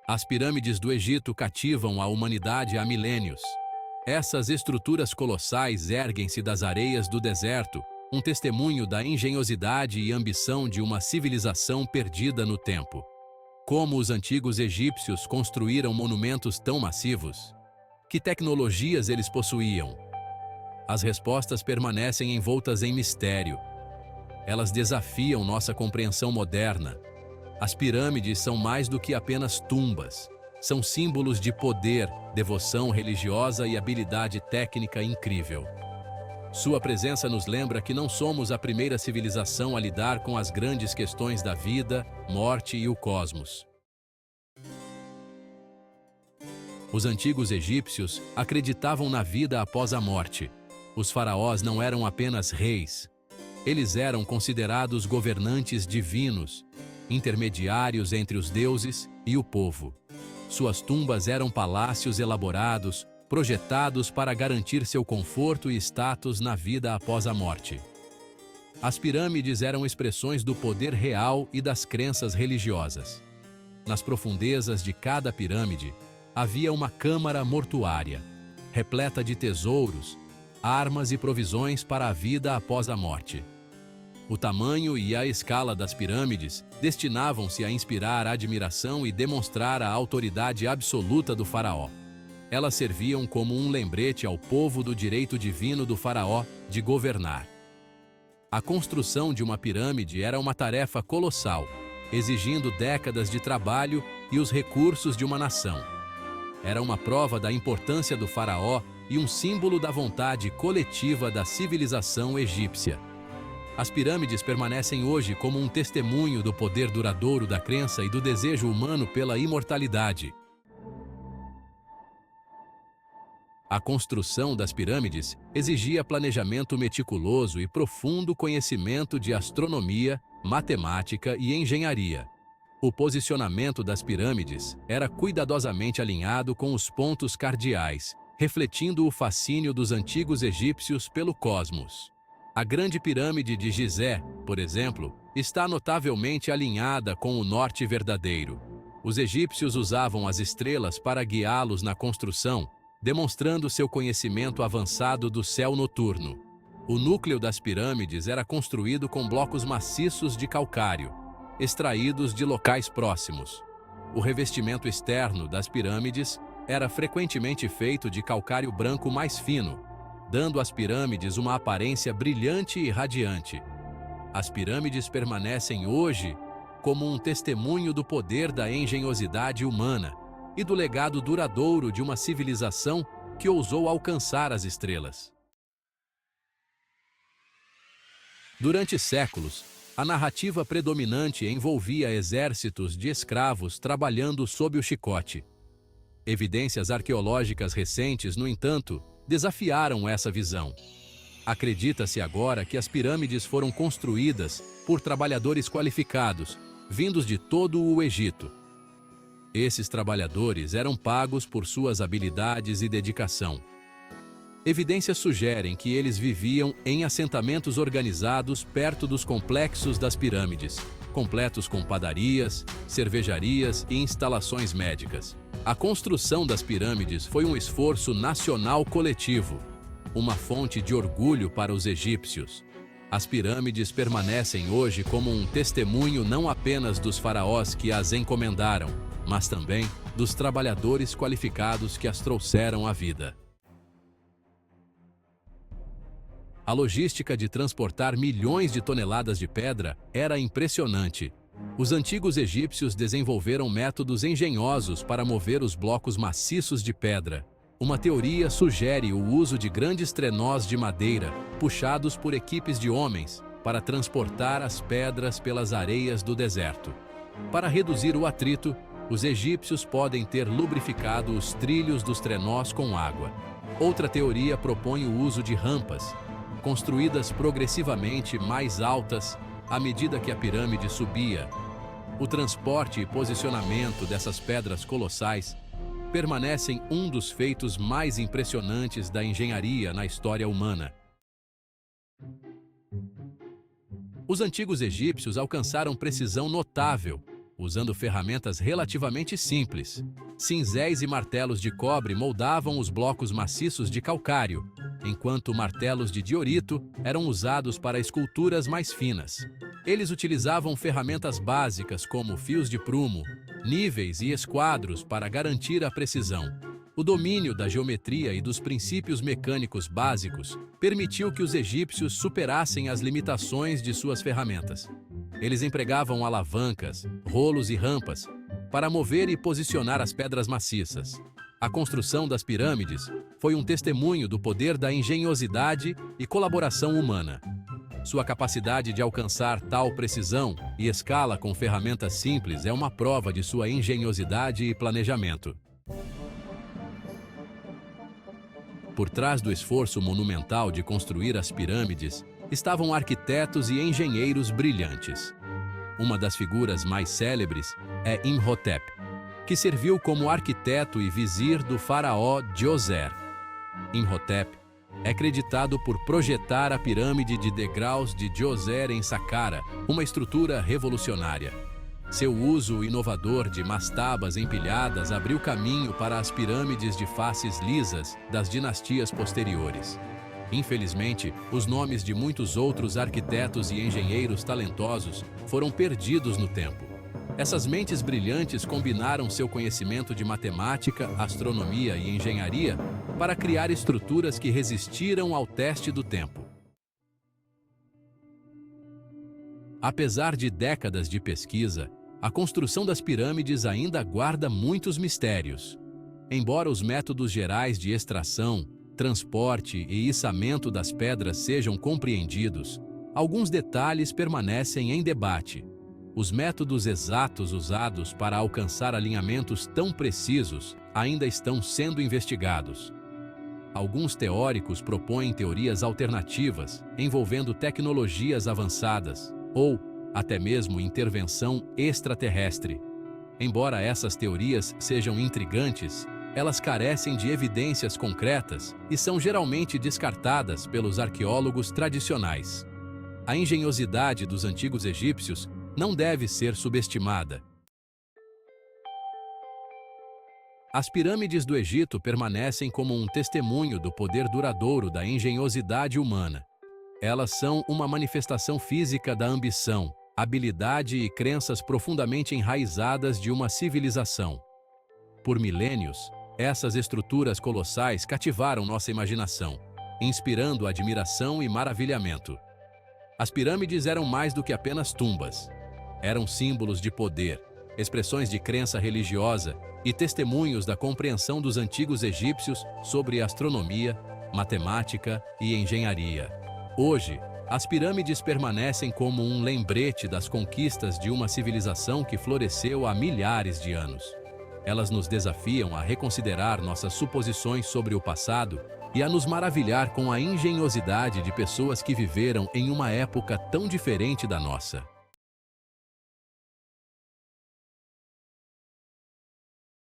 As pirâmides do Egito cativam a humanidade há milênios. Essas estruturas colossais erguem-se das areias do deserto, um testemunho da engenhosidade e ambição de uma civilização perdida no tempo. Como os antigos egípcios construíram monumentos tão massivos? Que tecnologias eles possuíam? As respostas permanecem envoltas em mistério. Elas desafiam nossa compreensão moderna. As pirâmides são mais do que apenas tumbas. São símbolos de poder, devoção religiosa e habilidade técnica incrível. Sua presença nos lembra que não somos a primeira civilização a lidar com as grandes questões da vida, morte e o cosmos. Os antigos egípcios acreditavam na vida após a morte. Os faraós não eram apenas reis. Eles eram considerados governantes divinos, intermediários entre os deuses e o povo. Suas tumbas eram palácios elaborados, projetados para garantir seu conforto e status na vida após a morte. As pirâmides eram expressões do poder real e das crenças religiosas. Nas profundezas de cada pirâmide, havia uma câmara mortuária, repleta de tesouros, armas e provisões para a vida após a morte. O tamanho e a escala das pirâmides destinavam-se a inspirar admiração e demonstrar a autoridade absoluta do faraó. Elas serviam como um lembrete ao povo do direito divino do faraó de governar. A construção de uma pirâmide era uma tarefa colossal, exigindo décadas de trabalho e os recursos de uma nação. Era uma prova da importância do faraó e um símbolo da vontade coletiva da civilização egípcia. As pirâmides permanecem hoje como um testemunho do poder duradouro da crença e do desejo humano pela imortalidade. A construção das pirâmides exigia planejamento meticuloso e profundo conhecimento de astronomia, matemática e engenharia. O posicionamento das pirâmides era cuidadosamente alinhado com os pontos cardeais, refletindo o fascínio dos antigos egípcios pelo cosmos. A Grande Pirâmide de Gizé, por exemplo, está notavelmente alinhada com o norte verdadeiro. Os egípcios usavam as estrelas para guiá-los na construção, demonstrando seu conhecimento avançado do céu noturno. O núcleo das pirâmides era construído com blocos maciços de calcário, extraídos de locais próximos. O revestimento externo das pirâmides era frequentemente feito de calcário branco mais fino, dando às pirâmides uma aparência brilhante e radiante. As pirâmides permanecem hoje como um testemunho do poder da engenhosidade humana e do legado duradouro de uma civilização que ousou alcançar as estrelas. Durante séculos, a narrativa predominante envolvia exércitos de escravos trabalhando sob o chicote. Evidências arqueológicas recentes, no entanto, desafiaram essa visão. Acredita-se agora que as pirâmides foram construídas por trabalhadores qualificados, vindos de todo o Egito. Esses trabalhadores eram pagos por suas habilidades e dedicação. Evidências sugerem que eles viviam em assentamentos organizados perto dos complexos das pirâmides, completos com padarias, cervejarias e instalações médicas. A construção das pirâmides foi um esforço nacional coletivo, uma fonte de orgulho para os egípcios. As pirâmides permanecem hoje como um testemunho não apenas dos faraós que as encomendaram, mas também dos trabalhadores qualificados que as trouxeram à vida. A logística de transportar milhões de toneladas de pedra era impressionante. Os antigos egípcios desenvolveram métodos engenhosos para mover os blocos maciços de pedra. Uma teoria sugere o uso de grandes trenós de madeira, puxados por equipes de homens, para transportar as pedras pelas areias do deserto. Para reduzir o atrito, os egípcios podem ter lubrificado os trilhos dos trenós com água. Outra teoria propõe o uso de rampas, construídas progressivamente mais altas à medida que a pirâmide subia. O transporte e posicionamento dessas pedras colossais permanecem um dos feitos mais impressionantes da engenharia na história humana. Os antigos egípcios alcançaram precisão notável, usando ferramentas relativamente simples. Cinzéis e martelos de cobre moldavam os blocos maciços de calcário, enquanto martelos de diorito eram usados para esculturas mais finas. Eles utilizavam ferramentas básicas como fios de prumo, níveis e esquadros para garantir a precisão. O domínio da geometria e dos princípios mecânicos básicos permitiu que os egípcios superassem as limitações de suas ferramentas. Eles empregavam alavancas, rolos e rampas para mover e posicionar as pedras maciças. A construção das pirâmides foi um testemunho do poder da engenhosidade e colaboração humana. Sua capacidade de alcançar tal precisão e escala com ferramentas simples é uma prova de sua engenhosidade e planejamento. Por trás do esforço monumental de construir as pirâmides, estavam arquitetos e engenheiros brilhantes. Uma das figuras mais célebres é Imhotep, que serviu como arquiteto e vizir do faraó Djoser. Imhotep é creditado por projetar a pirâmide de degraus de Djoser em Saqqara, uma estrutura revolucionária. Seu uso inovador de mastabas empilhadas abriu caminho para as pirâmides de faces lisas das dinastias posteriores. Infelizmente, os nomes de muitos outros arquitetos e engenheiros talentosos foram perdidos no tempo. Essas mentes brilhantes combinaram seu conhecimento de matemática, astronomia e engenharia para criar estruturas que resistiram ao teste do tempo. Apesar de décadas de pesquisa, a construção das pirâmides ainda guarda muitos mistérios. Embora os métodos gerais de extração, transporte e içamento das pedras sejam compreendidos, alguns detalhes permanecem em debate. Os métodos exatos usados para alcançar alinhamentos tão precisos ainda estão sendo investigados. Alguns teóricos propõem teorias alternativas envolvendo tecnologias avançadas ou até mesmo intervenção extraterrestre. Embora essas teorias sejam intrigantes, elas carecem de evidências concretas e são geralmente descartadas pelos arqueólogos tradicionais. A engenhosidade dos antigos egípcios não deve ser subestimada. As pirâmides do Egito permanecem como um testemunho do poder duradouro da engenhosidade humana. Elas são uma manifestação física da ambição, habilidade e crenças profundamente enraizadas de uma civilização. Por milênios, essas estruturas colossais cativaram nossa imaginação, inspirando admiração e maravilhamento. As pirâmides eram mais do que apenas tumbas. Eram símbolos de poder, expressões de crença religiosa e testemunhos da compreensão dos antigos egípcios sobre astronomia, matemática e engenharia. Hoje, as pirâmides permanecem como um lembrete das conquistas de uma civilização que floresceu há milhares de anos. Elas nos desafiam a reconsiderar nossas suposições sobre o passado e a nos maravilhar com a engenhosidade de pessoas que viveram em uma época tão diferente da nossa.